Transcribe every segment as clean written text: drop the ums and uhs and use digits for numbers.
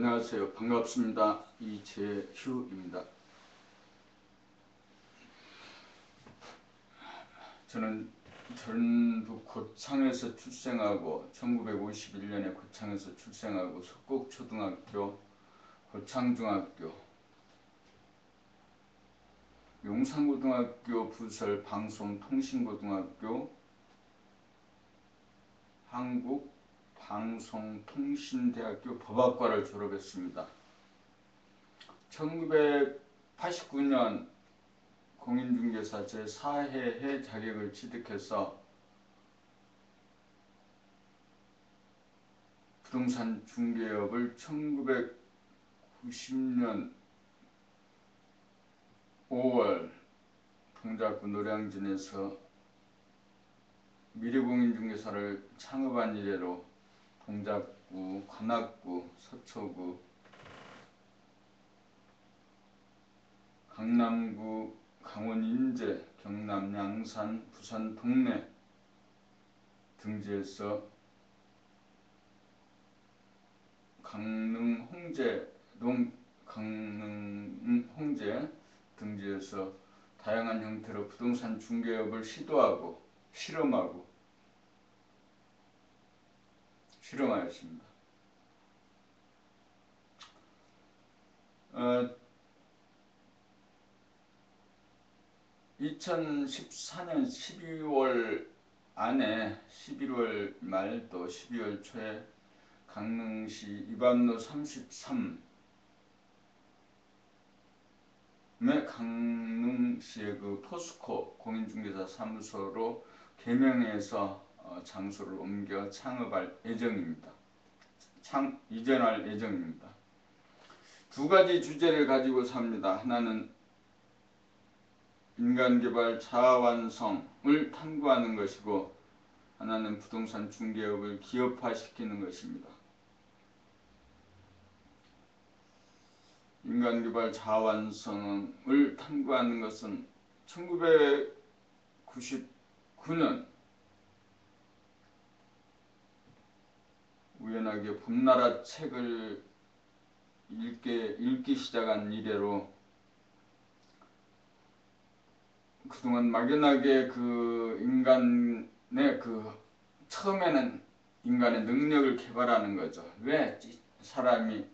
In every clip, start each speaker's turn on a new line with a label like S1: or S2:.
S1: 안녕하세요. 반갑습니다. 이재휴입니다. 저는 전북 고창에서 출생하고 1951년에 고창에서 출생하고 석곡초등학교, 고창중학교, 용산고등학교 부설 방송통신고등학교, 한국방송통신대학교 법학과를 졸업했습니다. 1989년 공인중개사 제4회회 자격을 취득해서 부동산 중개업을 1990년 5월 동작구 노량진에서 미래공인중개사를 창업한 이래로 동작구, 관악구, 서초구, 강남구, 강원 인제, 경남 양산, 부산 동래 등지에서 강릉 홍제 등지에서 다양한 형태로 부동산 중개업을 시도하고 실험하였습니다. 2014년 12월 안에 11월 말 또 12월 초에 강릉시 이반로 33의 강릉시의 그 포스코 공인중개사 사무소로 개명해서 장소를 옮겨 창업할 예정입니다. 이전할 예정입니다. 두 가지 주제를 가지고 삽니다. 하나는 인간개발 자아완성을 탐구하는 것이고 하나는 부동산 중개업을 기업화시키는 것입니다. 인간개발 자아완성을 탐구하는 것은 1999년 우연하게 봄나라 책을 읽기 시작한 이래로 그동안 막연하게 처음에는 인간의 능력을 개발하는 거죠. 왜 사람이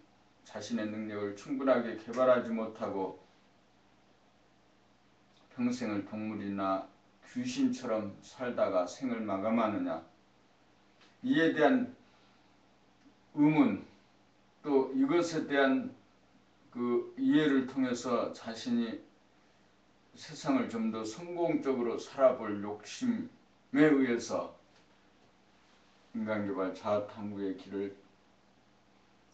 S1: 자신의 능력을 충분하게 개발하지 못하고 평생을 동물이나 귀신처럼 살다가 생을 마감하느냐. 이에 대한 의문, 또 이것에 대한 그 이해를 통해서 자신이 세상을 좀 더 성공적으로 살아볼 욕심에 의해서 인간개발 자아탐구의 길을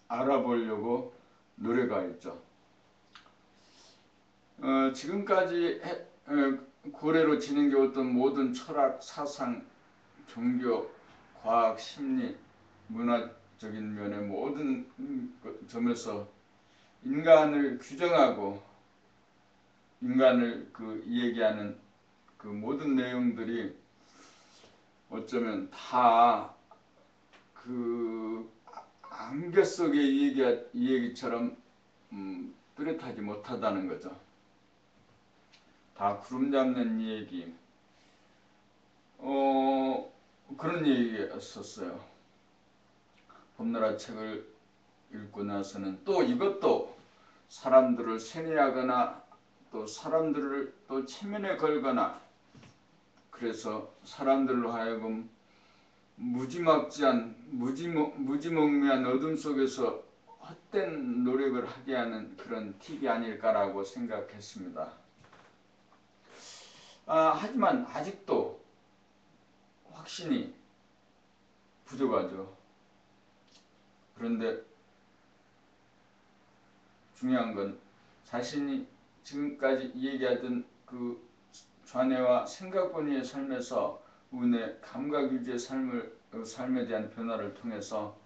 S1: 알아보려고 노력가 있죠. 지금까지 고래로 진행되었던 모든 철학, 사상, 종교, 과학, 심리, 문화적인 면의 모든 점에서 인간을 규정하고 인간을 얘기하는 그 모든 내용들이 어쩌면 다 그 안개 속의 이야기처럼 뚜렷하지 못하다는 거죠. 다 구름 잡는 얘기. 그런 얘기였었어요. 봄나라 책을 읽고 나서는 또 이것도 사람들을 세뇌하거나 또 사람들을 또 체면에 걸거나 그래서 사람들로 하여금 무지몽매한 어둠 속에서 헛된 노력을 하게 하는 그런 팁이 아닐까라고 생각했습니다. 하지만 아직도 확신이 부족하죠. 그런데 중요한 건 자신이 지금까지 얘기하던 그 좌뇌와 생각본위의 삶에서 운의 감각유지의 삶에 대한 변화를 통해서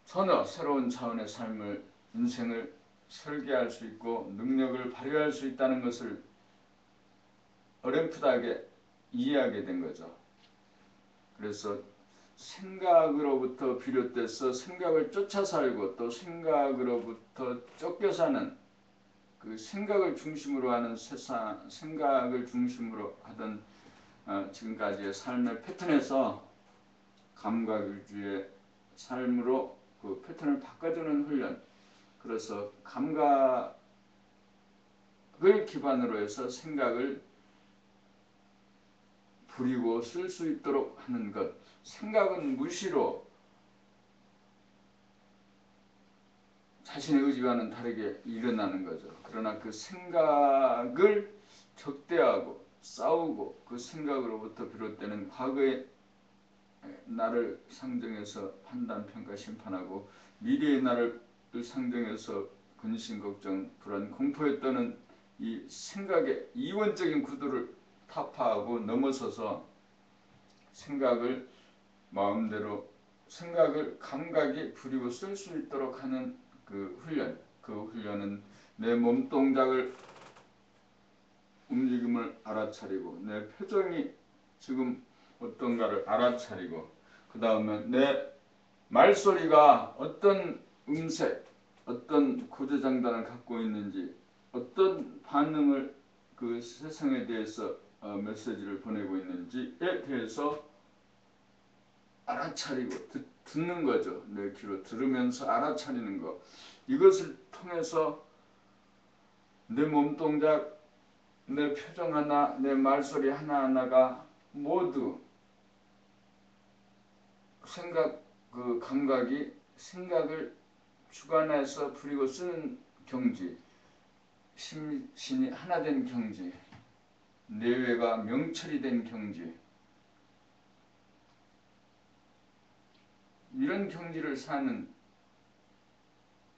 S1: 전혀 새로운 차원의 인생을 설계할 수 있고 능력을 발휘할 수 있다는 것을 어렴풋하게 이해하게 된 거죠. 그래서 생각으로부터 비롯돼서 생각을 쫓아 살고 또 생각으로부터 쫓겨 사는 그 생각을 중심으로 하는 세상, 생각을 중심으로 하던 지금까지의 삶의 패턴에서 감각 위주의 삶으로 그 패턴을 바꿔주는 훈련. 그래서 감각을 기반으로 해서 생각을 부리고 쓸 수 있도록 하는 것. 생각은 무시로 자신의 의지와는 다르게 일어나는 거죠. 그러나 그 생각을 적대하고 싸우고 그 생각으로부터 비롯되는 과거의 나를 상정해서 판단, 평가, 심판하고 미래의 나를 상정해서 근심, 걱정, 불안, 공포에 떠는 이 생각의 이원적인 구도를 타파하고 넘어서서 생각을 마음대로 생각을 감각이 부리고 쓸 수 있도록 하는 그 훈련. 그 훈련은 내 몸 동작을 움직임을 알아차리고 내 표정이 지금 어떤가를 알아차리고 그 다음에 내 말소리가 어떤 음색, 어떤 고조장단을 갖고 있는지 어떤 반응을 그 세상에 대해서 메시지를 보내고 있는지에 대해서 알아차리고 듣는 거죠. 내 귀로 들으면서 알아차리는 것. 이것을 통해서 내 몸동작, 내 표정 하나, 내 말소리 하나하나가 모두 생각, 그 감각이 생각을 주관해서 부리고 쓰는 경지, 심신이 하나 된 경지, 내외가 명철이 된 경지, 이런 경지를 사는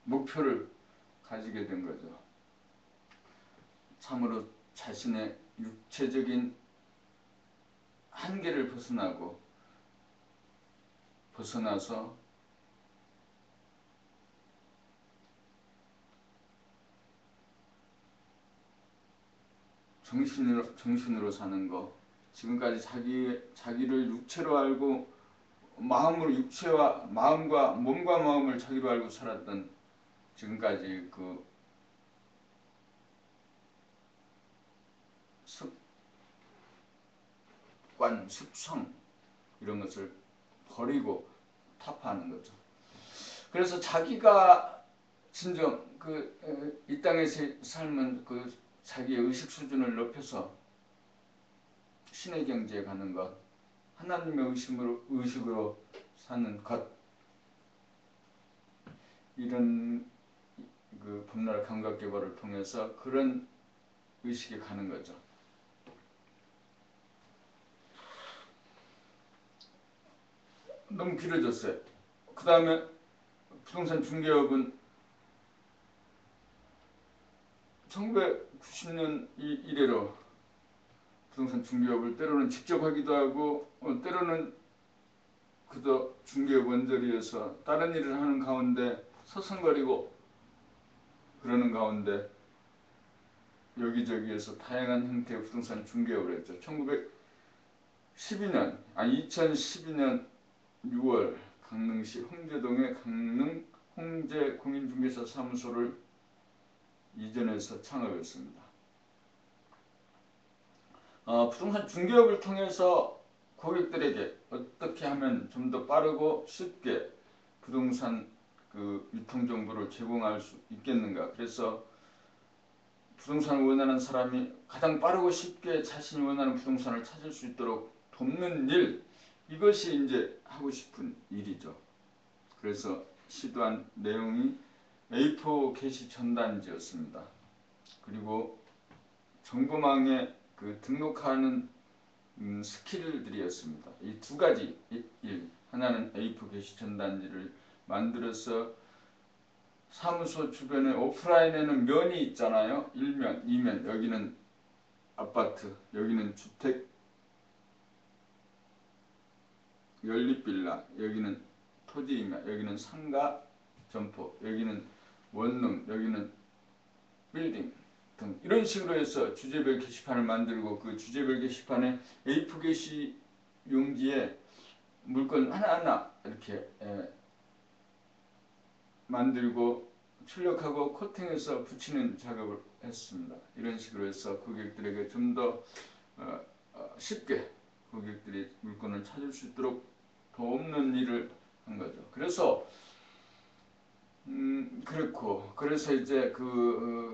S1: 목표를 가지게 된 거죠. 참으로 자신의 육체적인 한계를 벗어나서 정신으로 사는 거. 지금까지 자기를 육체로 알고 마음으로 육체와 마음과 몸과 마음을 자기로 알고 살았던 지금까지 그 습관, 습성 이런 것을 버리고 타파하는 거죠. 그래서 자기가 진정 이 땅에서 삶은 그 자기의 의식 수준을 높여서 신의 경지에 가는 것, 하나님의 의식으로 사는 것, 이런 그 봄날 감각 개발을 통해서 그런 의식에 가는 거죠. 너무 길어졌어요. 그 다음에 부동산 중개업은 1990년 이래로 부동산 중개업을 때로는 직접 하기도 하고 때로는 그저 중개업 원저리에서 다른 일을 하는 가운데 서성거리고 그러는 가운데 여기저기에서 다양한 형태의 부동산 중개업을 했죠. 2012년 6월 강릉시 홍제동의 강릉 홍제공인중개사 사무소를 이전해서 창업했습니다. 부동산 중개업을 통해서 고객들에게 어떻게 하면 좀 더 빠르고 쉽게 부동산 그 유통 정보를 제공할 수 있겠는가. 그래서 부동산을 원하는 사람이 가장 빠르고 쉽게 자신이 원하는 부동산을 찾을 수 있도록 돕는 일, 이것이 이제 하고 싶은 일이죠. 그래서 시도한 내용이 A4 게시 전단지였습니다. 그리고 정보망에 그 등록하는 스킬들이었습니다. 이 두 가지 일, 하나는 A4 게시 전단지를 만들어서 사무소 주변에 오프라인에는 면이 있잖아요. 1면, 2면, 여기는 아파트, 여기는 주택, 연립빌라, 여기는 토지임야, 여기는 상가, 점포, 여기는 원룸, 여기는 빌딩 등 이런 식으로 해서 주제별 게시판을 만들고 그 주제별 게시판에 A4 게시 용지에 물건 하나하나 이렇게 만들고 출력하고 코팅해서 붙이는 작업을 했습니다. 이런 식으로 해서 고객들에게 좀 더 쉽게 고객들이 물건을 찾을 수 있도록 도움는 일을 한 거죠. 그래서 그래서 이제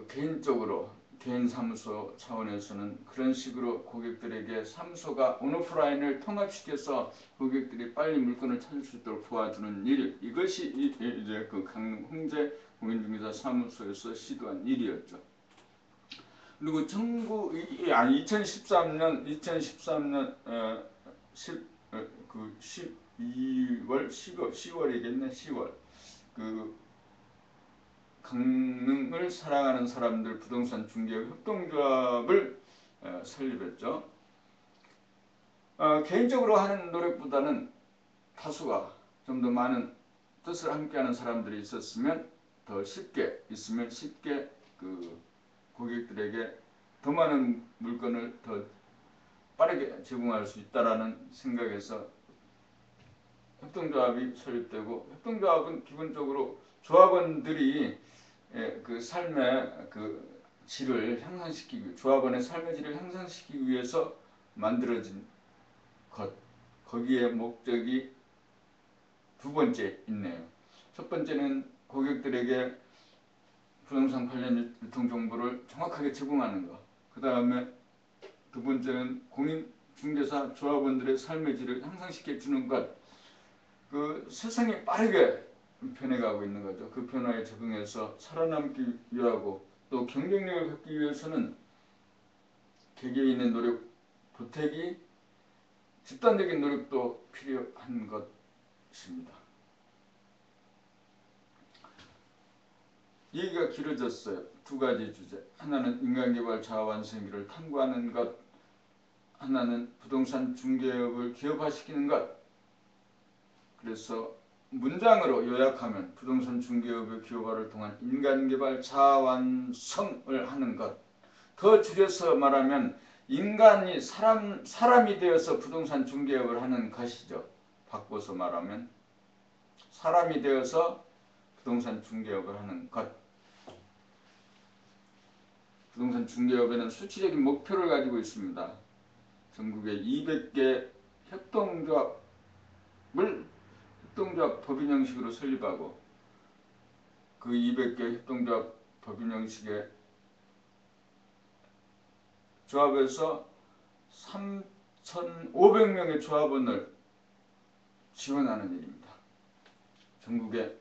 S1: 개인적으로 개인 사무소 차원에서는 그런 식으로 고객들에게 사무소가 온오프라인을 통합시켜서 고객들이 빨리 물건을 찾을 수 있도록 도와주는 일, 이것이 이제 강릉 홍제 공인중개사 사무소에서 시도한 일이었죠. 그리고 2013년 10월이겠네. 10월 강릉을 사랑하는 사람들 부동산 중개 협동조합을 설립했죠. 개인적으로 하는 노력보다는 다수가 좀 더 많은 뜻을 함께하는 사람들이 있으면 쉽게 고객들에게 더 많은 물건을 더 빠르게 제공할 수 있다라는 생각에서 협동조합이 설립되고, 협동조합은 기본적으로 조합원들이 그 삶의 질을 향상시키기, 조합원의 삶의 질을 향상시키기 위해서 만들어진 것, 거기에 목적이 두 번째 있네요. 첫 번째는 고객들에게 부동산 관련 유통 정보를 정확하게 제공하는 것. 그 다음에 두 번째는 공인중개사 조합원들의 삶의 질을 향상시켜 주는 것. 세상이 빠르게 변해가고 있는 거죠. 그 변화에 적응해서 살아남기 위하고 또 경쟁력을 갖기 위해서는 개개인의 노력, 보태기, 집단적인 노력도 필요한 것입니다. 얘기가 길어졌어요. 두 가지 주제. 하나는 인간개발 자아 완성기를 탐구하는 것, 하나는 부동산 중개업을 기업화시키는 것. 그래서 문장으로 요약하면 부동산 중개업의 기업화를 통한 인간개발 자아 완성을 하는 것. 더 줄여서 말하면 인간이 사람이 되어서 부동산 중개업을 하는 것이죠. 바꿔서 말하면 사람이 되어서 부동산 중개업을 하는 것. 부동산 중개업에는 수치적인 목표를 가지고 있습니다. 전국에 200개 협동조합 법인 형식으로 설립하고, 그 200개 협동조합 법인 형식의 조합에서 3,500명의 조합원을 지원하는 일입니다. 전국에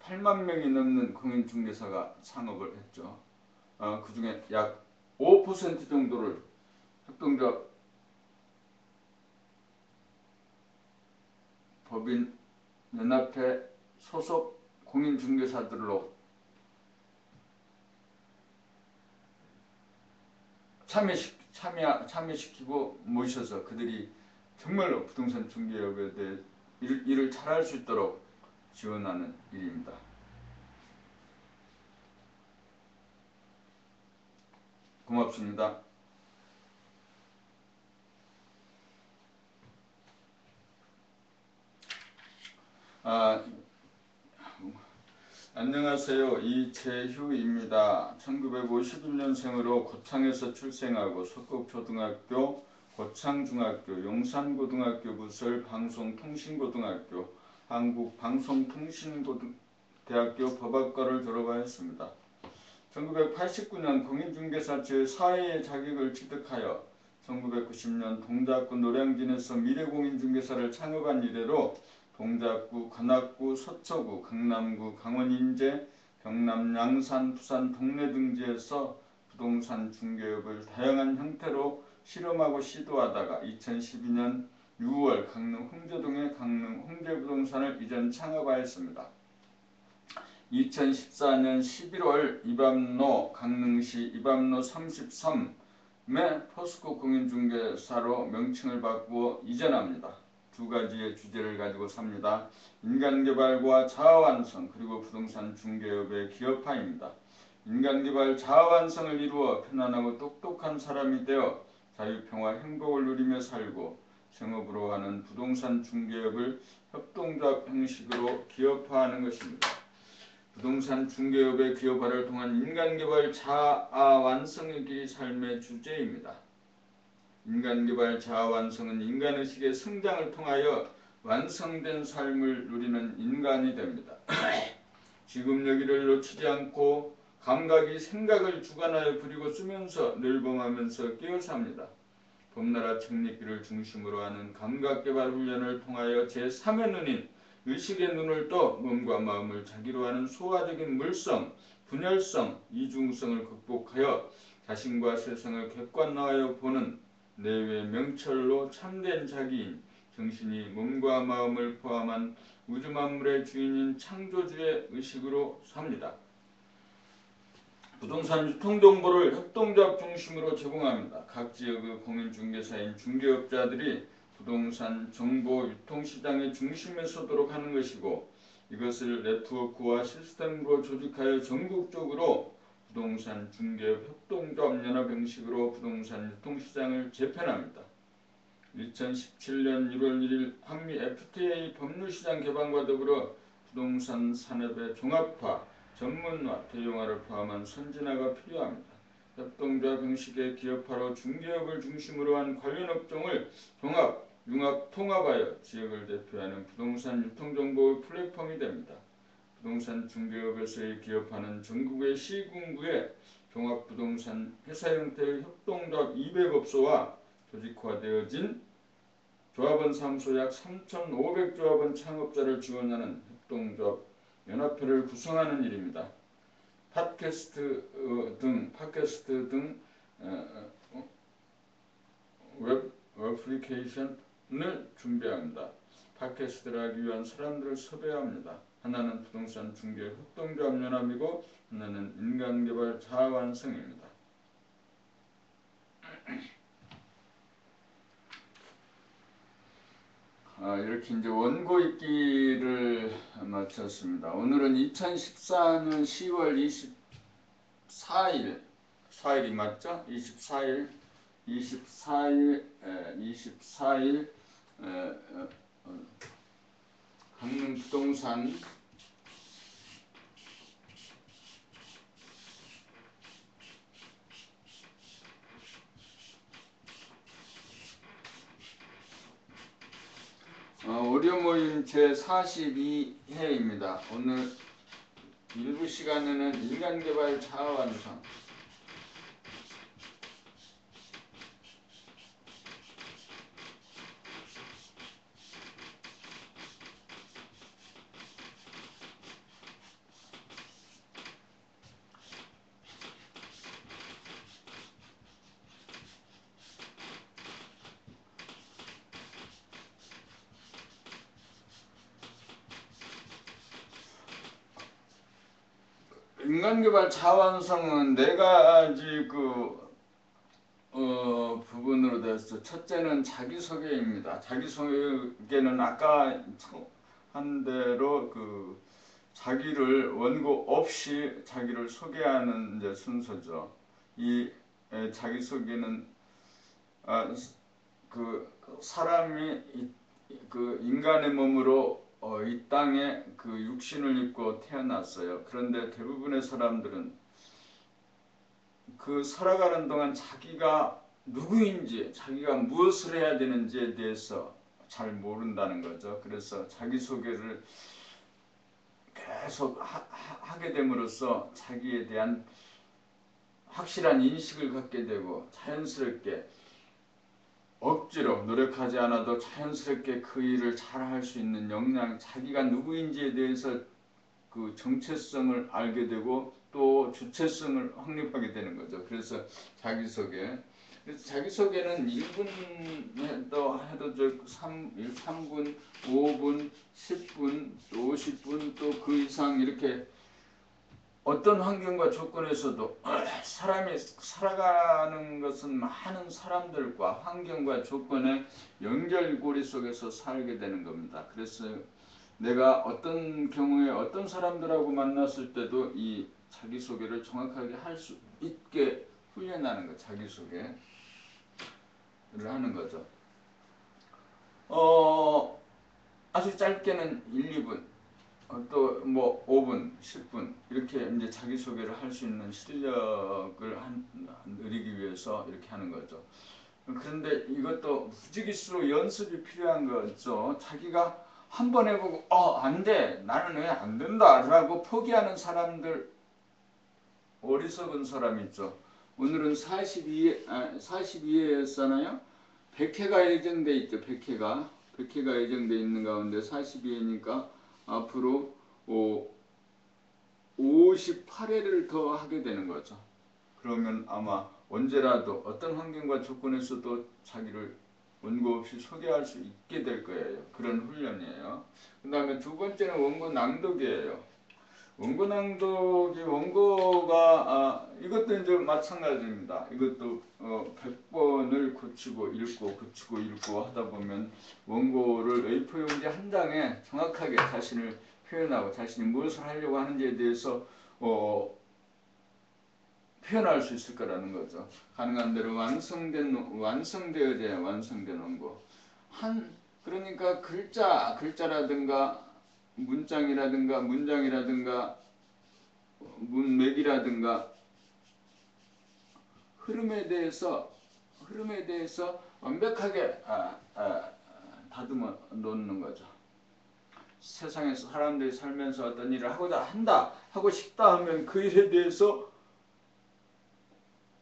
S1: 8만 명이 넘는 공인중개사가 창업을 했죠. 그 중에 약 5% 정도를 협동조합 법인 연합회 소속 공인중개사들로 참여시키고 모셔서 그들이 정말로 부동산 중개업에 대해 일을 잘할 수 있도록 지원하는 일입니다. 고맙습니다. 안녕하세요. 이재휴입니다. 1951년생으로 고창에서 출생하고 석곡초등학교, 고창중학교, 용산고등학교 부설 방송통신고등학교, 한국방송통신대학교 법학과를 졸업하였습니다. 1989년 공인중개사 제4의 자격을 취득하여 1990년 동작구 노량진에서 미래공인중개사를 창업한 이래로 동작구, 관악구, 서초구, 강남구, 강원 인제, 경남 양산, 부산 동래 등지에서 부동산 중개업을 다양한 형태로 실험하고 시도하다가 2012년 6월 강릉 홍제동에 강릉 홍제부동산을 이전 창업하였습니다. 2014년 11월 이밤로 강릉시 이밤로 33의 포스코 공인중개사로 명칭을 바꾸어 이전합니다. 두 가지의 주제를 가지고 삽니다. 인간개발과 자아완성, 그리고 부동산 중개업의 기업화입니다. 인간개발 자아완성을 이루어 편안하고 똑똑한 사람이 되어 자유평화 행복을 누리며 살고, 생업으로 하는 부동산 중개업을 협동조합 형식으로 기업화하는 것입니다. 부동산 중개업의 기업화를 통한 인간개발 자아 완성의 길이 삶의 주제입니다. 인간개발 자아 완성은 인간의식의 성장을 통하여 완성된 삶을 누리는 인간이 됩니다. 지금 여기를 놓치지 않고 감각이 생각을 주관하여 부리고 쓰면서 늘범하면서 깨어삽니다. 봄나라 책리길을 중심으로 하는 감각개발 훈련을 통하여 제3의 눈인 의식의 눈을 떠 몸과 마음을 자기로 하는 소화적인 물성, 분열성, 이중성을 극복하여 자신과 세상을 객관화하여 보는 내외 명철로 참된 자기인 정신이 몸과 마음을 포함한 우주 만물의 주인인 창조주의 의식으로 삽니다. 부동산 유통정보를 협동조합 중심으로 제공합니다. 각 지역의 공인중개사인 중개업자들이 부동산 정보 유통시장의 중심에 서도록 하는 것이고 이것을 네트워크와 시스템으로 조직하여 전국적으로 부동산 중개업 협동조합 연합 형식으로 부동산 유통시장을 재편합니다. 2017년 1월 1일 한미 FTA 법률시장 개방과 더불어 부동산 산업의 종합화, 전문화, 대용화를 포함한 선진화가 필요합니다. 협동조합 형식의 기업화로 중개업을 중심으로 한 관련 업종을 종합, 융합, 통합하여 지역을 대표하는 부동산 유통정보의 플랫폼이 됩니다. 부동산 중개업에서의 기업화는 전국의 시군구에 종합부동산 회사 형태의 협동조합 200업소와 조직화되어진 조합원 사무소 약 3,500조합원 창업자를 지원하는 협동조합 연합회를 구성하는 일입니다. 팟캐스트 등 웹 어플리케이션을 준비합니다. 팟캐스트를 하기 위한 사람들을 섭외합니다. 하나는 부동산 중개 협동조합 연합이고 하나는 인간개발 자아완성입니다. 이렇게 이제 원고 읽기를 마쳤습니다. 오늘은 2014년 10월 24일, 4일이 맞죠? 24일 강릉 부동산 오디오 모임 제42회입니다. 오늘 일부 시간에는 인간개발 자아완성, 인간개발 자아완성은 네 가지 부분으로 되어서 첫째는 자기소개입니다. 자기소개는 아까 한 대로 자기를 원고 없이 자기를 소개하는 이제 순서죠. 이 자기소개는 사람이 인간의 몸으로 이 땅에 육신을 입고 태어났어요. 그런데 대부분의 사람들은 살아가는 동안 자기가 누구인지, 자기가 무엇을 해야 되는지에 대해서 잘 모른다는 거죠. 그래서 자기소개를 계속 하게 됨으로써 자기에 대한 확실한 인식을 갖게 되고 자연스럽게 억지로 노력하지 않아도 자연스럽게 그 일을 잘 할 수 있는 역량, 자기가 누구인지에 대해서 정체성을 알게 되고 또 주체성을 확립하게 되는 거죠. 그래서 자기소개. 그래서 자기소개는 1분 해도 3분, 5분, 10분, 또 50분, 또 그 이상 이렇게 어떤 환경과 조건에서도 사람이 살아가는 것은 많은 사람들과 환경과 조건의 연결고리 속에서 살게 되는 겁니다. 그래서 내가 어떤 경우에 어떤 사람들하고 만났을 때도 이 자기소개를 정확하게 할 수 있게 훈련하는 것, 자기소개를 하는 거죠. 아주 짧게는 1, 2분, 또 뭐 5분, 10분 이렇게 이제 자기소개를 할 수 있는 실력을 누리기 위해서 이렇게 하는 거죠. 그런데 이것도 부지기수로 연습이 필요한 거죠. 자기가 한 번 해보고 안 돼, 나는 왜 안 된다 라고 포기하는 사람들, 어리석은 사람 있죠. 오늘은 42회였잖아요. 100회가 예정돼 있죠. 100회가 예정돼 있는 가운데 42회니까 앞으로 58회를 더 하게 되는 거죠. 그러면 아마 언제라도 어떤 환경과 조건에서도 자기를 원고 없이 소개할 수 있게 될 거예요. 그런 훈련이에요. 그 다음에 두 번째는 원고 낭독이에요. 원고 낭독이 원고가 이것도 이제 마찬가지입니다. 이것도 100번을 고치고 읽고 하다 보면 원고를 A4 용지 한 장에 정확하게 자신을 표현하고 자신이 무엇을 하려고 하는지에 대해서 표현할 수 있을 거라는 거죠. 가능한 대로 완성된 원고. 그러니까 글자라든가 문장이라든가 문맥이라든가 흐름에 대해서 완벽하게 다듬어 놓는 거죠. 세상에서 사람들이 살면서 어떤 일을 하고 싶다 하면 그 일에 대해서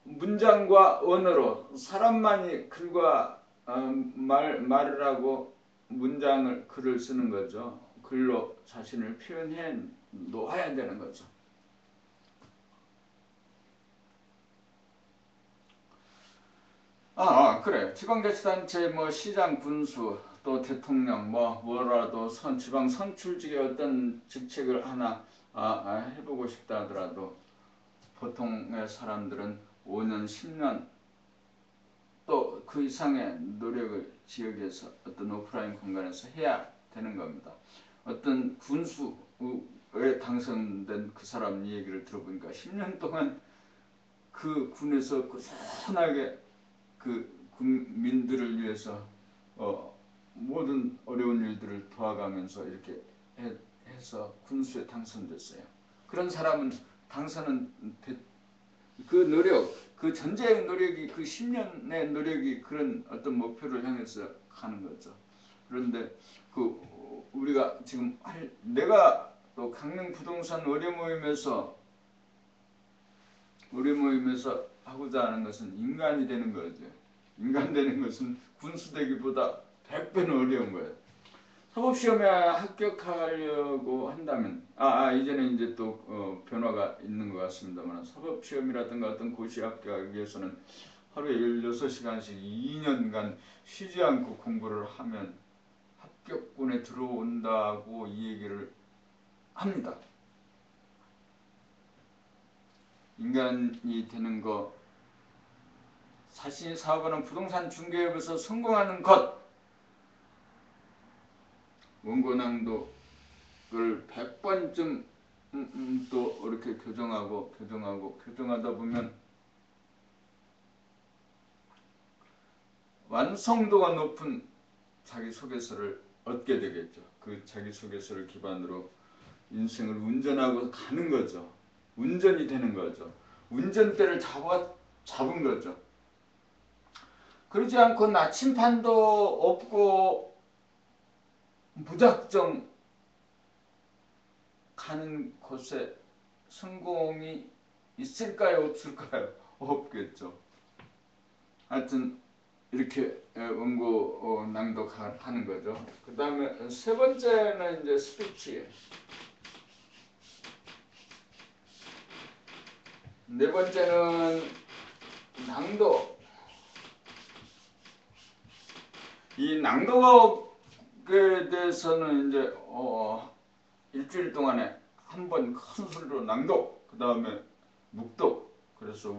S1: 문장과 언어로 사람만이 글과 말을 하고 글을 쓰는 거죠. 글로 자신을 표현해 놓아야 되는 거죠. 그래. 지방자치단체 시장, 군수, 또 대통령 뭐라도 지방 선출직의 어떤 직책을 하나 해보고 싶다 하더라도 보통의 사람들은 5년, 10년 또 그 이상의 노력을 지역에서 어떤 오프라인 공간에서 해야 되는 겁니다. 어떤 군수에 당선된 그 사람 얘기를 들어보니까 10년 동안 그 군에서 꾸준하게 그 국민들을 위해서 모든 어려운 일들을 도와가면서 이렇게 해서 군수에 당선됐어요. 그런 사람은 당선은 그 노력, 그 전제의 노력이, 그 10년의 노력이 그런 어떤 목표를 향해서 가는 거죠. 그런데 우리가 지금 내가 또 강릉 부동산 의뢰 모임에서 하고자 하는 것은 인간이 되는 거죠. 인간 되는 것은 군수 되기보다 100배는 어려운 거예요. 사법시험에 합격하려고 한다면 이제는 이제 또 변화가 있는 것 같습니다만 사법시험이라든가 어떤 고시에 합격하기 위해서는 하루에 16시간씩 2년간 쉬지 않고 공부를 하면 합격군에 들어온다고 이 얘기를 합니다. 인간이 되는 거, 자신이 사업하는 부동산 중개업에서 성공하는 것, 원고 낭독을 100번쯤 또 이렇게 교정하다 보면 완성도가 높은 자기소개서를 얻게 되겠죠. 그 자기소개서를 기반으로 인생을 운전하고 가는 거죠. 운전이 되는 거죠. 운전대를 잡은 거죠. 그러지 않고 나침판도 없고 무작정 가는 곳에 성공이 있을까요? 없을까요? 없겠죠. 하여튼 이렇게 원고 낭독하는 거죠. 그 다음에 세 번째는 이제 스피치. 네 번째는 낭독. 이 낭독에 대해서는 이제 일주일 동안에 한 번 큰 소리로 낭독, 그 다음에 묵독. 그래서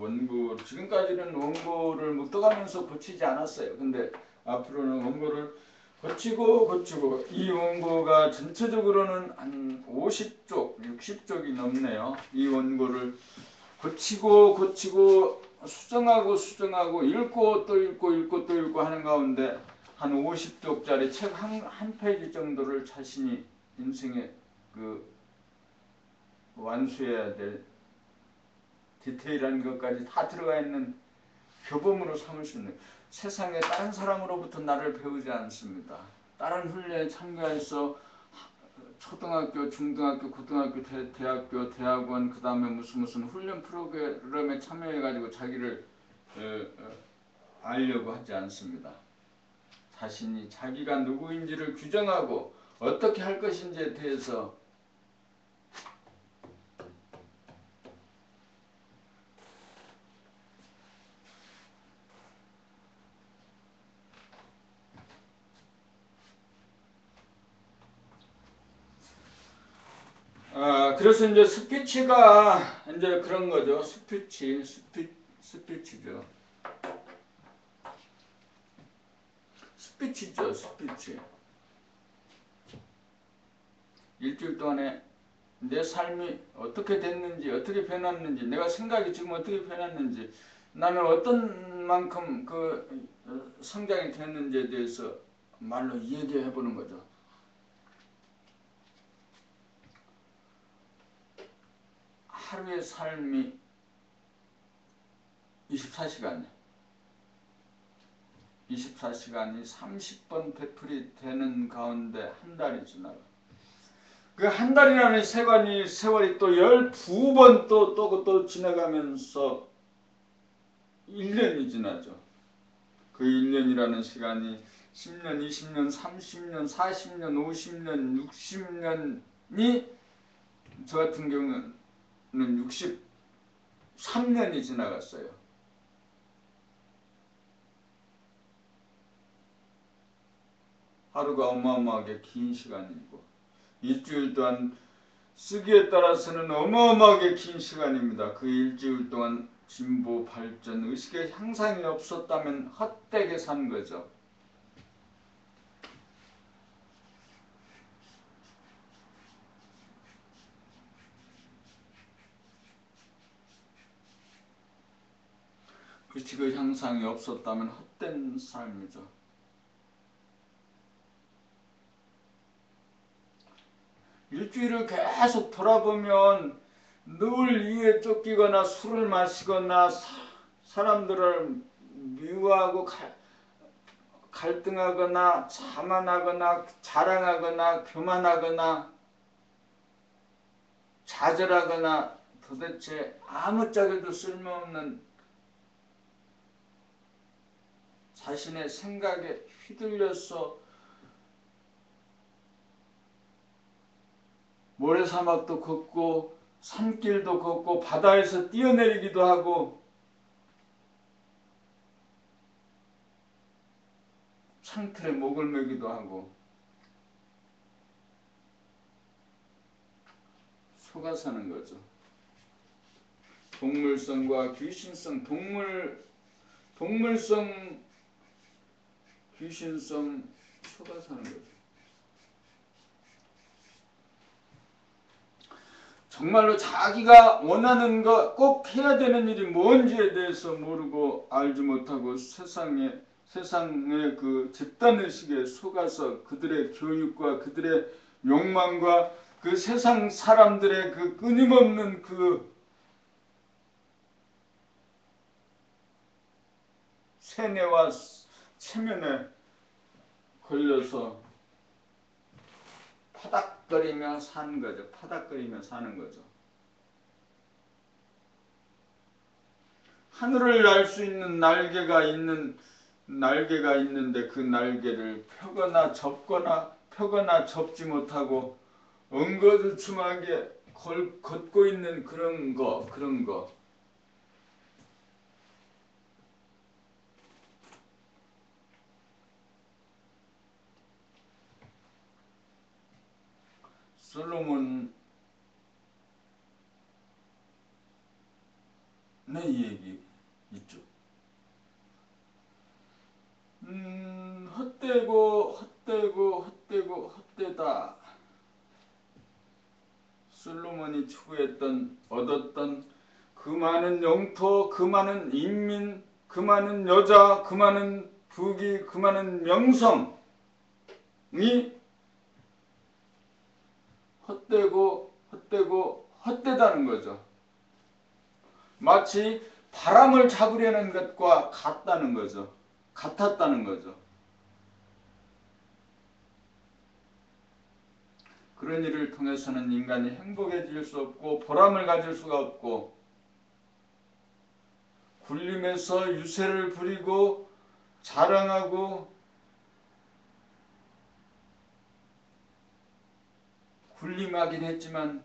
S1: 지금까지는 원고를 묵독하면서 고치지 않았어요. 근데 앞으로는 원고를 고치고 이 원고가 전체적으로는 한 50쪽, 60쪽이 넘네요. 이 원고를 고치고 수정하고 읽고 또 읽고 하는 가운데 한 50쪽짜리 책 한 페이지 정도를 자신이 인생에 그 완수해야 될 디테일한 것까지 다 들어가 있는 교범으로 삼을 수 있는, 세상에 다른 사람으로부터 나를 배우지 않습니다. 다른 훈련에 참가해서 초등학교, 중등학교, 고등학교, 대학교, 대학원, 그 다음에 무슨 훈련 프로그램에 참여해가지고 자기를 알려고 하지 않습니다. 자신이 자기가 누구인지를 규정하고 어떻게 할 것인지에 대해서 그래서 이제 스피치가 이제 그런 거죠. 스피치죠. 스피치. 일주일 동안에 내 삶이 어떻게 됐는지, 어떻게 변했는지, 내가 생각이 지금 어떻게 변했는지, 나는 어떤 만큼 그 성장이 됐는지에 대해서 말로 얘기해 보는 거죠. 하루의 삶이 24시간이 30번 되풀이 되는 가운데 한 달이 지나가. 그 한 달이라는 세월이 또 12번 또 지나가면서 1년이 지나죠. 그 1년이라는 시간이 10년, 20년, 30년, 40년, 50년, 60년이 저 같은 경우는 63년이 지나갔어요. 하루가 어마어마하게 긴 시간이고 일주일 동안 쓰기에 따라서는 어마어마하게 긴 시간입니다. 그 일주일 동안 진보, 발전, 의식의 향상이 없었다면 헛되게 산 거죠. 의식의 향상이 없었다면 헛된 삶이죠. 일주일을 계속 돌아보면 늘 이에 쫓기거나 술을 마시거나 사람들을 미워하고 갈등하거나 자만하거나 자랑하거나 교만하거나 좌절하거나 도대체 아무짝에도 쓸모없는 자신의 생각에 휘둘려서 모래사막도 걷고 산길도 걷고 바다에서 뛰어내리기도 하고 창틀에 목을 매기도 하고 속아 사는 거죠. 동물성과 귀신성, 동물성, 귀신성 속아 사는 거죠. 정말로 자기가 원하는 것, 꼭 해야 되는 일이 뭔지에 대해서 모르고 알지 못하고 세상의 그 집단의식에 속아서 그들의 교육과 그들의 욕망과 그 세상 사람들의 그 끊임없는 그 세뇌와 체면에 걸려서 파닥거리며 사는 거죠. 파닥거리며 사는 거죠. 하늘을 날 수 있는 날개가 있는데 그 날개를 펴거나 접지 못하고 엉거주춤하게 걷고 있는 그런 거. 솔로몬의 얘기 있죠. 헛되다. 솔로몬이 얻었던 그 많은 영토, 그 많은 인민, 그 많은 여자, 그 많은 부귀 그 많은 명성이 헛되다는 거죠. 마치 바람을 잡으려는 것과 같다는 거죠. 같았다는 거죠. 그런 일을 통해서는 인간이 행복해질 수 없고 보람을 가질 수가 없고 굴림에서 유세를 부리고 자랑하고 굴림하긴 했지만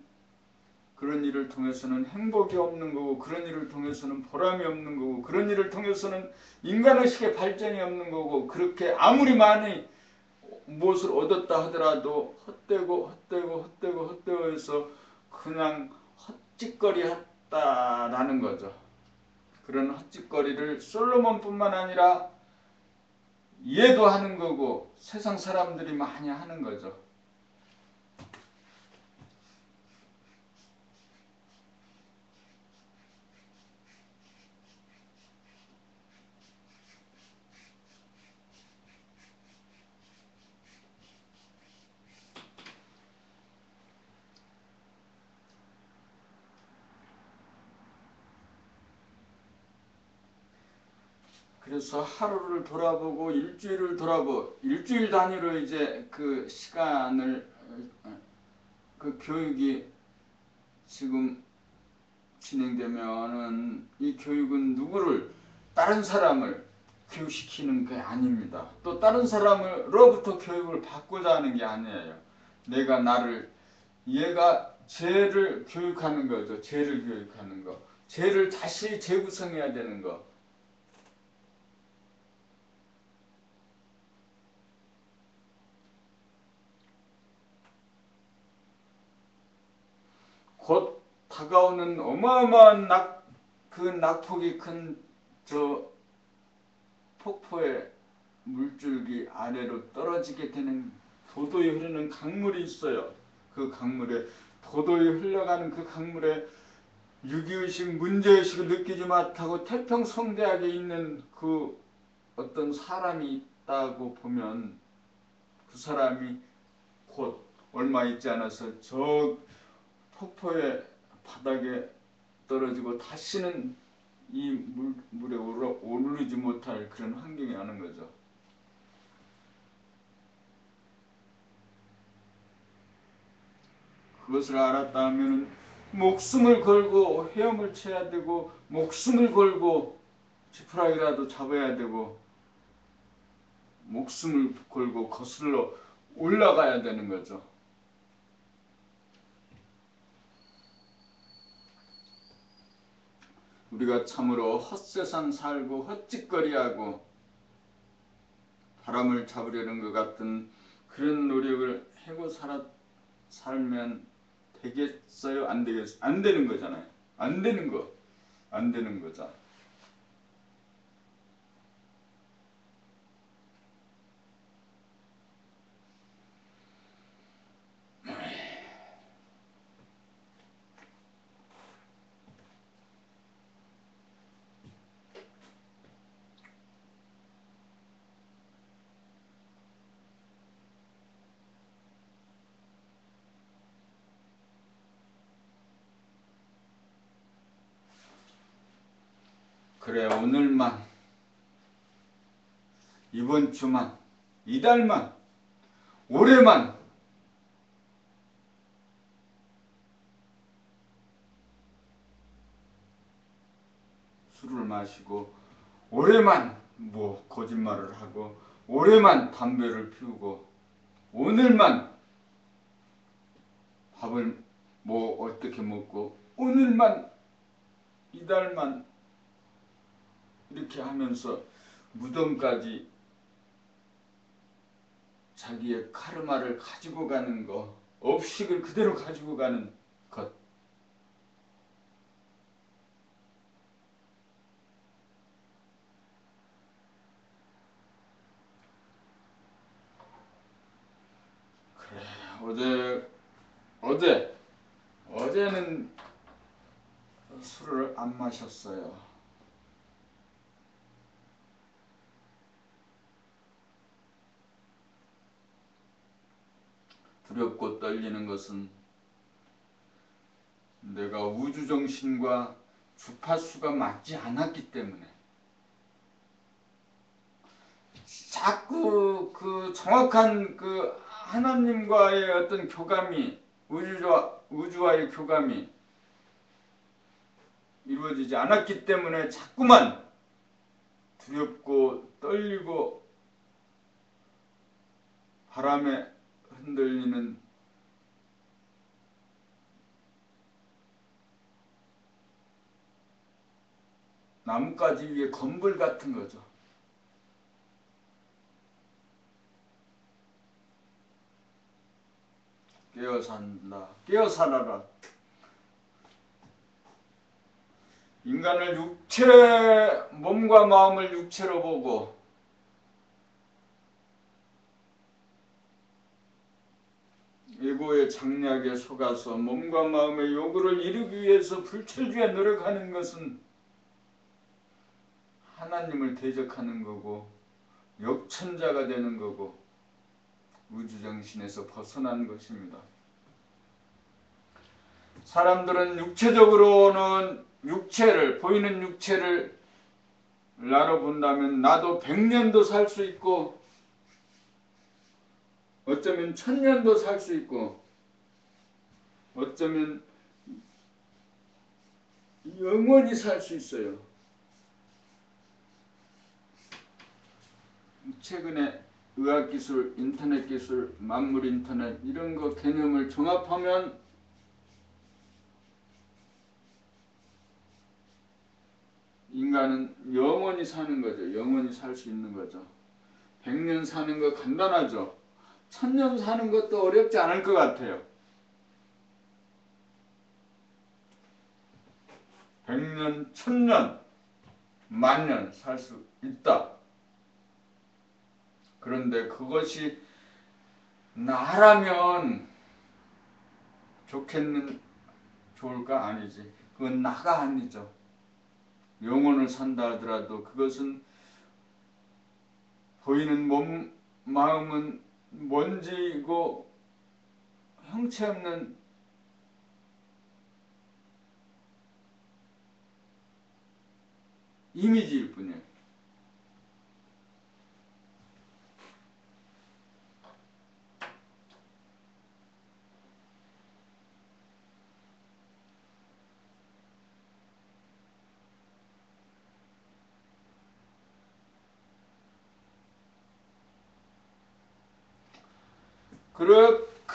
S1: 그런 일을 통해서는 행복이 없는 거고 그런 일을 통해서는 보람이 없는 거고 그런 일을 통해서는 인간의식의 발전이 없는 거고 그렇게 아무리 많이 무엇을 얻었다 하더라도 헛되고 해서 그냥 헛짓거리 했다라는 거죠. 그런 헛짓거리를 솔로몬뿐만 아니라 얘도 하는 거고 세상 사람들이 많이 하는 거죠. 그래서 하루를 돌아보고 일주일을 돌아보고 일주일 단위로 이제 그 시간을 그 교육이 지금 진행되면은 이 교육은 누구를 다른 사람을 교육시키는 게 아닙니다. 또 다른 사람으로부터 교육을 받고자 하는 게 아니에요. 내가 나를 얘가 죄를 교육하는 거죠. 죄를 교육하는 거. 죄를 다시 재구성해야 되는 거. 곧 다가오는 어마어마한 그 낙폭이 큰 저 폭포의 물줄기 아래로 떨어지게 되는 도도히 흐르는 강물이 있어요. 그 강물에 도도히 흘러가는 그 강물에 유기의식, 문제의식을 느끼지 못하고 태평성대하게 있는 그 어떤 사람이 있다고 보면 그 사람이 곧 얼마 있지 않아서 저 폭포의 바닥에 떨어지고 다시는 이 물에 오르지 못할 그런 환경이 오는 거죠. 그것을 알았다 하면 목숨을 걸고 헤엄을 쳐야 되고 목숨을 걸고 지푸라기라도 잡아야 되고 목숨을 걸고 거슬러 올라가야 되는 거죠. 우리가 참으로 헛세상 살고 헛짓거리하고 바람을 잡으려는 것 같은 그런 노력을 하고 살면 되겠어요? 안 되겠어요? 안 되는 거잖아요. 안 되는 거. 안 되는 거죠. 그래 오늘만 이번 주만 이달만 올해만 술을 마시고 올해만 뭐 거짓말을 하고 올해만 담배를 피우고 오늘만 밥을 뭐 어떻게 먹고 오늘만 이달만 이렇게 하면서 무덤까지 자기의 카르마를 가지고 가는 거 업식을 그대로 가지고 가는 것 그래 어제는 술을 안 마셨어요. 두렵고 떨리는 것은 내가 우주정신과 주파수가 맞지 않았기 때문에, 자꾸 그 정확한 그 하나님과의 어떤 교감이, 우주와의 교감이 이루어지지 않았기 때문에 자꾸만 두렵고 떨리고 바람에 흔들리는 나뭇가지 위에 건불 같은 거죠. 깨어 산다. 깨어 살아라. 인간을 몸과 마음을 육체로 보고 에고의 장략에 속아서 몸과 마음의 요구를 이루기 위해서 불철주야 노력하는 것은 하나님을 대적하는 거고 역천자가 되는 거고 우주정신에서 벗어난 것입니다. 사람들은 육체적으로는 보이는 육체를 나로 본다면 나도 100년도 살 수 있고 어쩌면 1000년도 살 수 있고 어쩌면 영원히 살 수 있어요. 최근에 의학기술, 인터넷기술, 만물인터넷 이런 거 개념을 종합하면 인간은 영원히 사는 거죠. 영원히 살 수 있는 거죠. 100년 사는 거 간단하죠. 1000년 사는 것도 어렵지 않을 것 같아요. 100년, 1000년, 10,000년 살 수 있다. 그런데 그것이 나라면 좋을까? 아니지. 그건 나가 아니죠. 영혼을 산다 하더라도 그것은 보이는 몸, 마음은 먼지이고 형체 없는 이미지일 뿐이에요.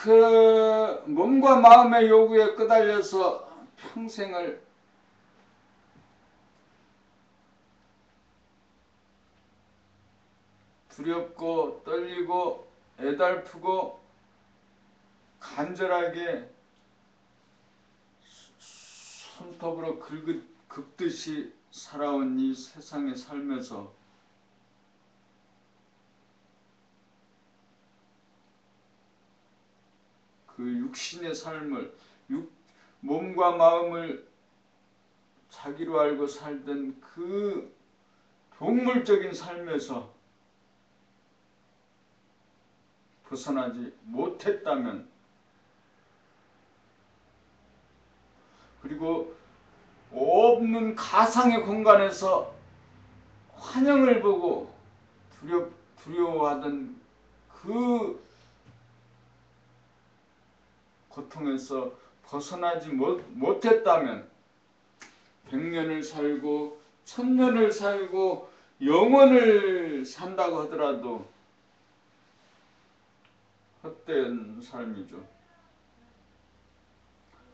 S1: 그 몸과 마음의 요구에 끄달려서 평생을 두렵고 떨리고 애달프고 간절하게 손톱으로 긁듯이 살아온 이 세상의 삶에서 그 육신의 삶을 몸과 마음을 자기로 알고 살던 그 동물적인 삶에서 벗어나지 못했다면 그리고 없는 가상의 공간에서 환영을 보고 두려워하던 그 고통에서 벗어나지 못했다면 100년을 살고 1000년을 살고 영원을 산다고 하더라도 헛된 삶이죠.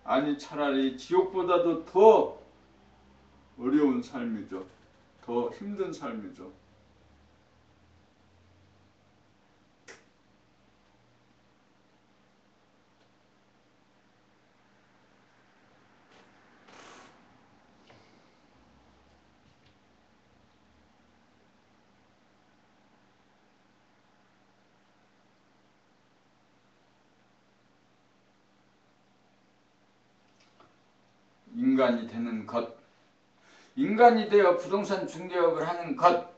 S1: 아니 차라리 지옥보다도 더 어려운 삶이죠. 더 힘든 삶이죠. 인간이 되는 것, 인간이 되어 부동산 중개업을 하는 것,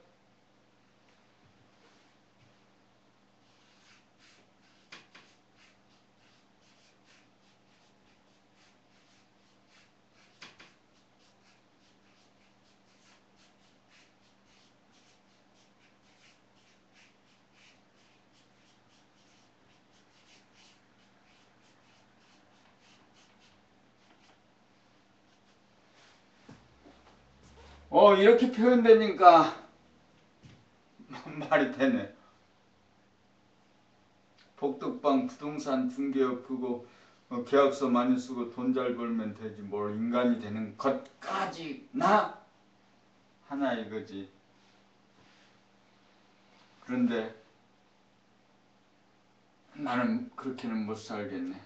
S1: 이렇게 표현되니까 말이 되네. 복덕방 부동산 중개업 그거 계약서 많이 쓰고 돈 잘 벌면 되지 뭘 인간이 되는 것까지나 하나 이거지. 그런데 나는 그렇게는 못 살겠네.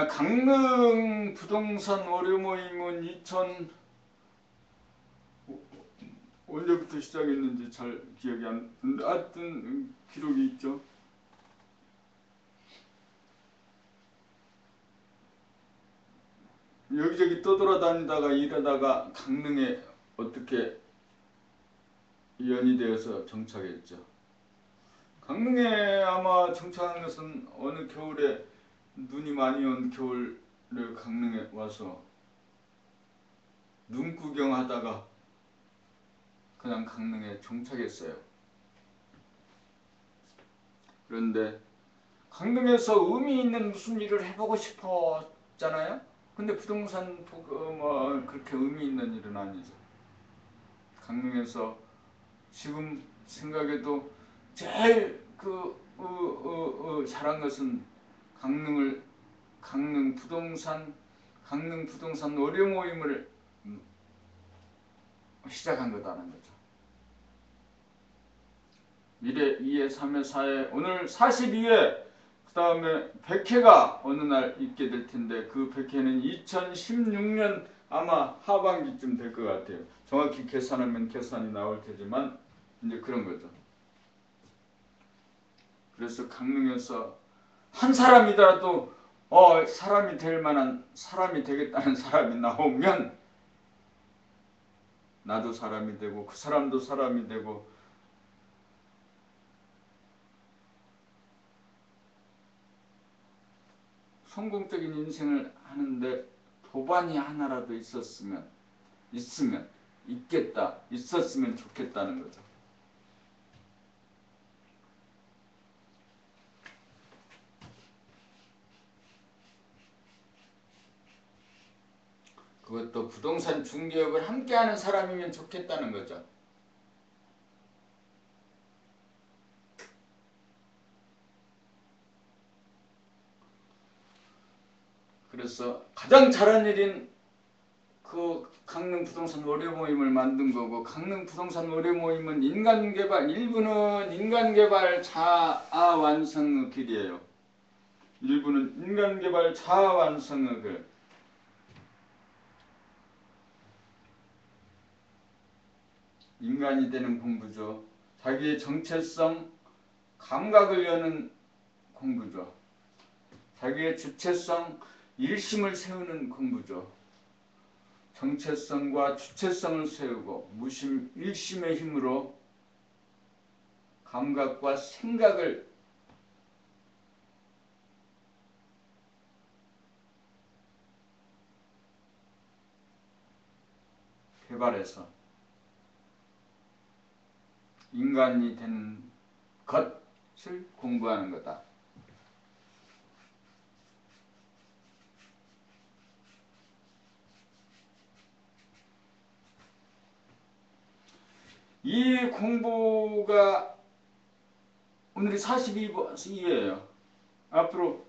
S1: 강릉 부동산 월요 모임은 2000 언제부터 시작했는지 잘 기억이 안 나는데 하여튼 기록이 있죠. 여기저기 떠돌아다니다가 일하다가 강릉에 어떻게 연이 되어서 정착했죠. 강릉에 아마 정착한 것은 어느 겨울에 눈이 많이 온 겨울에 강릉에 와서 눈 구경하다가 그냥 강릉에 정착했어요. 그런데 강릉에서 의미 있는 무슨 일을 해보고 싶었잖아요. 근데 부동산 뭐 그렇게 의미 있는 일은 아니죠. 강릉에서 지금 생각해도 제일 잘한 것은 강릉 부동산 월요 모임을 시작한 거다는 거죠. 1회, 2회, 3회, 4회, 오늘 42회, 그 다음에 100회가 어느 날 있게 될 텐데 그 100회는 2016년 아마 하반기쯤 될 것 같아요. 정확히 계산하면 계산이 나올 테지만 이제 그런 거죠. 그래서 강릉에서 한 사람이라도 사람이 될 만한 사람이 되겠다는 사람이 나오면 나도 사람이 되고 그 사람도 사람이 되고 성공적인 인생을 하는데 도반이 하나라도 있었으면 좋겠다는 거죠. 그것도 부동산 중개업을 함께하는 사람이면 좋겠다는 거죠. 그래서 가장 잘한 일인 그 강릉 부동산 월요 모임을 만든 거고, 강릉 부동산 월요 모임은 일부는 인간개발 자아 완성의 길이에요. 일부는 인간개발 자아 완성의 길. 인간이 되는 공부죠. 자기의 정체성, 감각을 여는 공부죠. 자기의 주체성, 일심을 세우는 공부죠. 정체성과 주체성을 세우고 무심, 일심의 힘으로 감각과 생각을 개발해서 인간이 되는 것을 공부하는 거다. 이 공부가 오늘이 42예요. 앞으로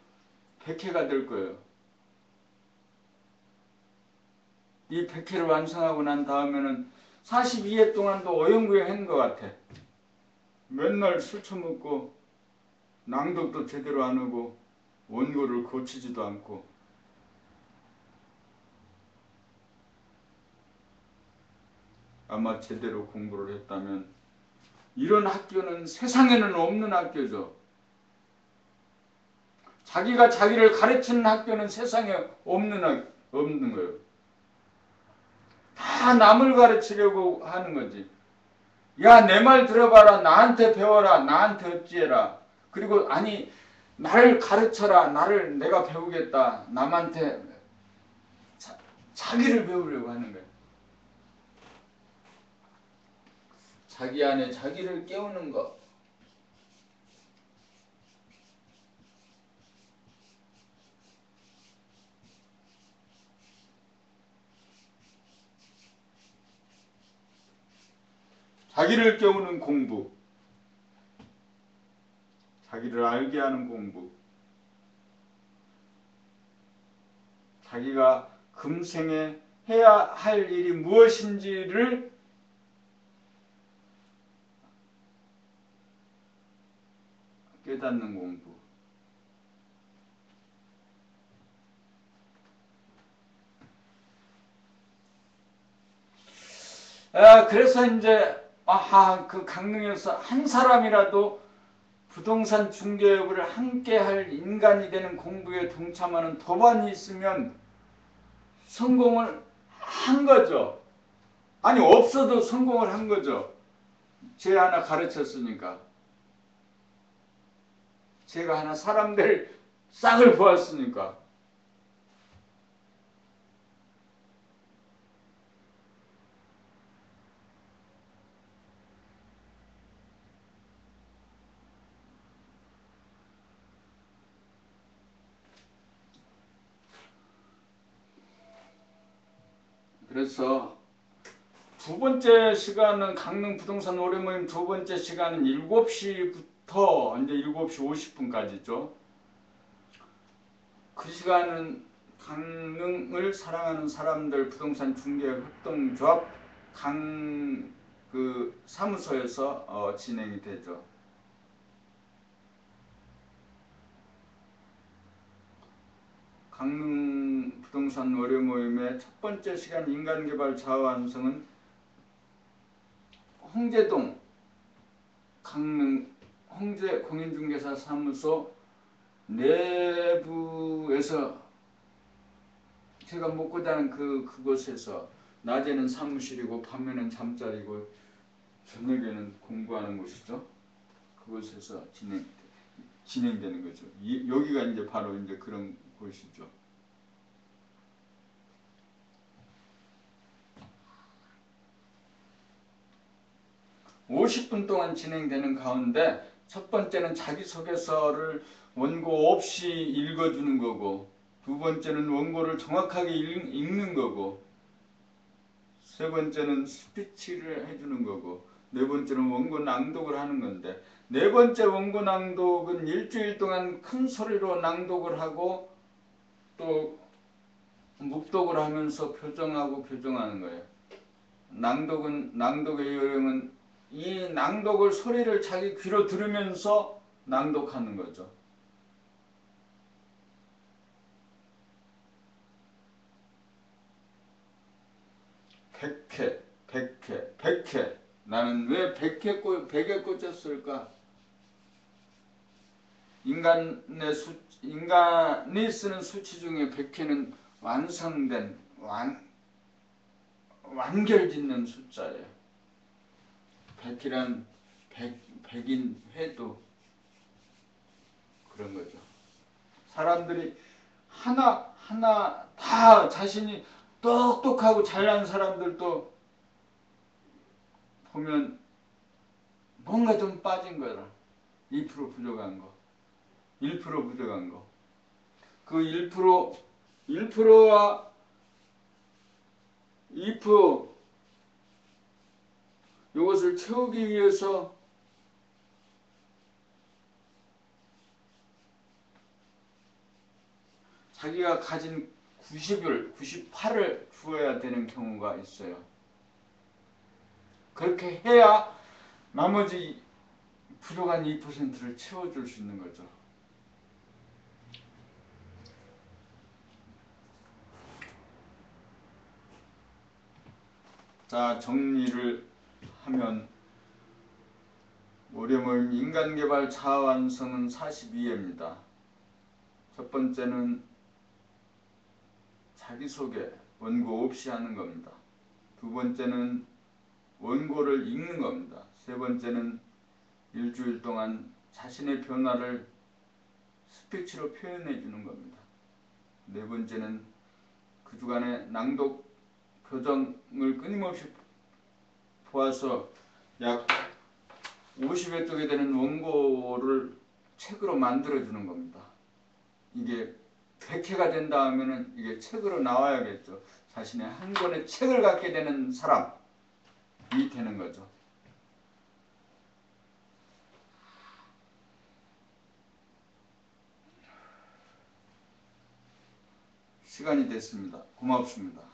S1: 100회가 될 거예요. 이 100회를 완성하고 난 다음에는 42회 동안도 어영부영한 것 같아. 맨날 술 처먹고 낭독도 제대로 안 하고 원고를 고치지도 않고 아마 제대로 공부를 했다면 이런 학교는 세상에는 없는 학교죠. 자기가 자기를 가르치는 학교는 세상에 없는 거예요. 다 남을 가르치려고 하는 거지. 야, 내 말 들어봐라. 나한테 배워라. 나한테 어찌해라. 그리고 아니 나를 가르쳐라. 내가 배우겠다. 남한테 자기를 배우려고 하는 거예요. 자기 안에 자기를 깨우는 것. 자기를 깨우는 공부, 자기를 알게 하는 공부, 자기가 금생에 해야 할 일이 무엇인지를 깨닫는 공부. 그래서 이제 그 강릉에서 한 사람이라도 부동산 중개업을 함께 할 인간이 되는 공부에 동참하는 도반이 있으면 성공을 한 거죠. 아니 없어도 성공을 한 거죠. 제 하나 가르쳤으니까. 제가 하나 사람들 싹을 보았으니까. 그래서 두 번째 시간은 강릉 부동산 오래 모임 두 번째 시간은 7시부터 이제 7시 50분까지죠. 그 시간은 강릉을 사랑하는 사람들 부동산 중개 협동조합 그 사무소에서 진행이 되죠. 강릉 부동산 월요 모임의 첫 번째 시간 인간개발 자아완성은 홍제동 강릉 홍제 공인중개사 사무소 내부에서 제가 묵고 자는 그곳에서 낮에는 사무실이고 밤에는 잠자리고 저녁에는 공부하는 곳이죠. 그곳에서 진행되는 거죠. 여기가 이제 바로 이제 그런 곳이죠. 50분 동안 진행되는 가운데 첫 번째는 자기소개서를 원고 없이 읽어주는 거고, 두 번째는 원고를 정확하게 읽는 거고, 세 번째는 스피치를 해주는 거고, 네 번째는 원고 낭독을 하는 건데, 네 번째 원고 낭독은 일주일 동안 큰 소리로 낭독을 하고 또 묵독을 하면서 교정하고 교정하는 거예요. 낭독의 요령은 이 낭독을 소리를 자기 귀로 들으면서 낭독하는 거죠. 백회. 나는 왜 100에 꽂혔을까? 인간이 쓰는 수치 중에 100회는 완성된, 완결짓는 숫자예요. 100이란 100인 회도 그런 거죠. 사람들이 하나 다 자신이 똑똑하고 잘난 사람들도 보면 뭔가 좀 빠진 거라. 2% 부족한 거. 1% 부족한 거. 그 1%와 2% 이것을 채우기 위해서 자기가 가진 90을, 98을 주어야 되는 경우가 있어요. 그렇게 해야 나머지 부족한 2%를 채워줄 수 있는 거죠. 자, 정리를 하면 월요 모임 인간개발 자아완성은 42회입니다. 첫 번째는 자기소개, 원고 없이 하는 겁니다. 두 번째는 원고를 읽는 겁니다. 세 번째는 일주일 동안 자신의 변화를 스피치로 표현해 주는 겁니다. 네 번째는 그 주간의 낭독 교정을 끊임없이 보아서 약 50여 쪽에 되는 원고를 책으로 만들어 주는 겁니다. 이게 100회가 된다 하면은 이게 책으로 나와야겠죠. 자신의 한 권의 책을 갖게 되는 사람이 되는 거죠. 시간이 됐습니다. 고맙습니다.